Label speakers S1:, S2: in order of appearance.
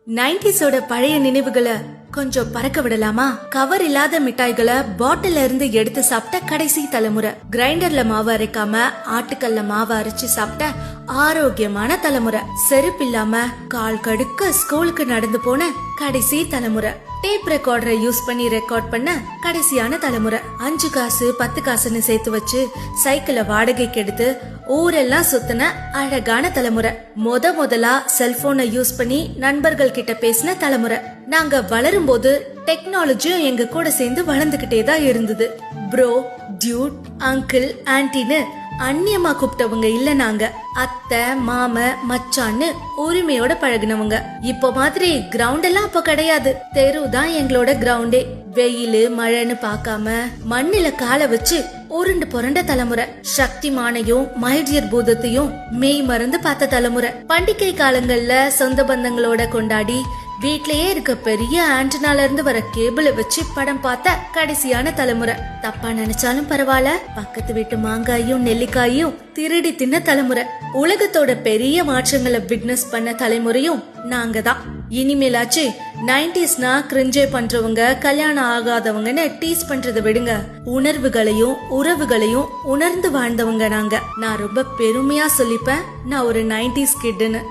S1: 90s பழைய நினைவுகளை கொஞ்சம் பறக்க விடலாமா? கவர் இல்லாத மிட்டாய்களை பாட்டில இருந்து எடுத்து சாப்பிட்ட கடைசி தலைமுறை, கிரைண்டர்ல மாவு அரைக்காம ஆட்டுக்கல்ல மாவு அரைச்சு சாப்பிட்ட ஆரோக்கியமான தலைமுறை, செருப்பு இல்லாம கால் கடுக்க ஸ்கூலுக்கு நடந்து போன கடைசி தலைமுறை, டேப் ரெக்கார்டரை யூஸ் பண்ணி ரெக்கார்ட் பண்ண கடைசியான தலைமுறை, 5 காசு 10 காசுன்னு சேர்த்து வச்சு சைக்கிளை வாடகைக்கு எடுத்து ஊரெல்லாம் சுத்தின அழகான தலைமுறை, முதலா செல்போனை யூஸ் பண்ணி நண்பர்கள் கிட்ட பேசின தலைமுறை. நாங்க வளரும் போது டெக்னாலஜியும் எங்க கூட சேர்ந்து வளர்ந்துகிட்டே தான் இருந்தது. ப்ரோ, டியூட், அங்கிள், ஆன்டின்னு அந்நியமா கூப்பிட்டவங்க இல்ல. நாங்க அத்தை, மாம, மச்சான்னு உரிமையோட பழகினவங்க. இப்போ மாதிரி கிரவுண்ட் எல்லாம் அப்ப கிடையாது. தெரு தான் எங்களோட கிரவுண்டே. வெயிலு மழைன்னு பாக்காம மண்ணில கால வச்சு உருண்டு புரண்ட தலைமுறை, சக்திமானையும் மைடியர் பூதத்தையும் மெய் மறந்து பார்த்த தலைமுறை, பண்டிகை காலங்கள்ல சொந்த பந்தங்களோட கொண்டாடி வீட்லயே இருக்க பெரிய ஆண்டனால இருந்து வர கேபிள வச்சு படம் பார்த்த கடைசியான தலைமுறை. தப்பா நினைச்சாலும் பரவாயில்ல, பக்கத்து வீட்டு மாங்காயும் நெல்லிக்காயும் திருடி தின்ன தலைமுறை, உலகத்தோட பெரிய மாற்றங்களை விட்னஸ் பண்ண தலைமுறையும் நாங்க தான். இனிமேலாச்சு 90ஸ்னா கிரிஞ்சே பண்றவங்க, கல்யாணம் ஆகாதவங்கன்னு டீஸ் பண்றதை விடுங்க. உணர்வுகளையும் உறவுகளையும் உணர்ந்து வாழ்ந்தவங்க நாங்க. நான் ரொம்ப பெருமையா சொல்லிப்பேன், நான் ஒரு 90s கிட்னு.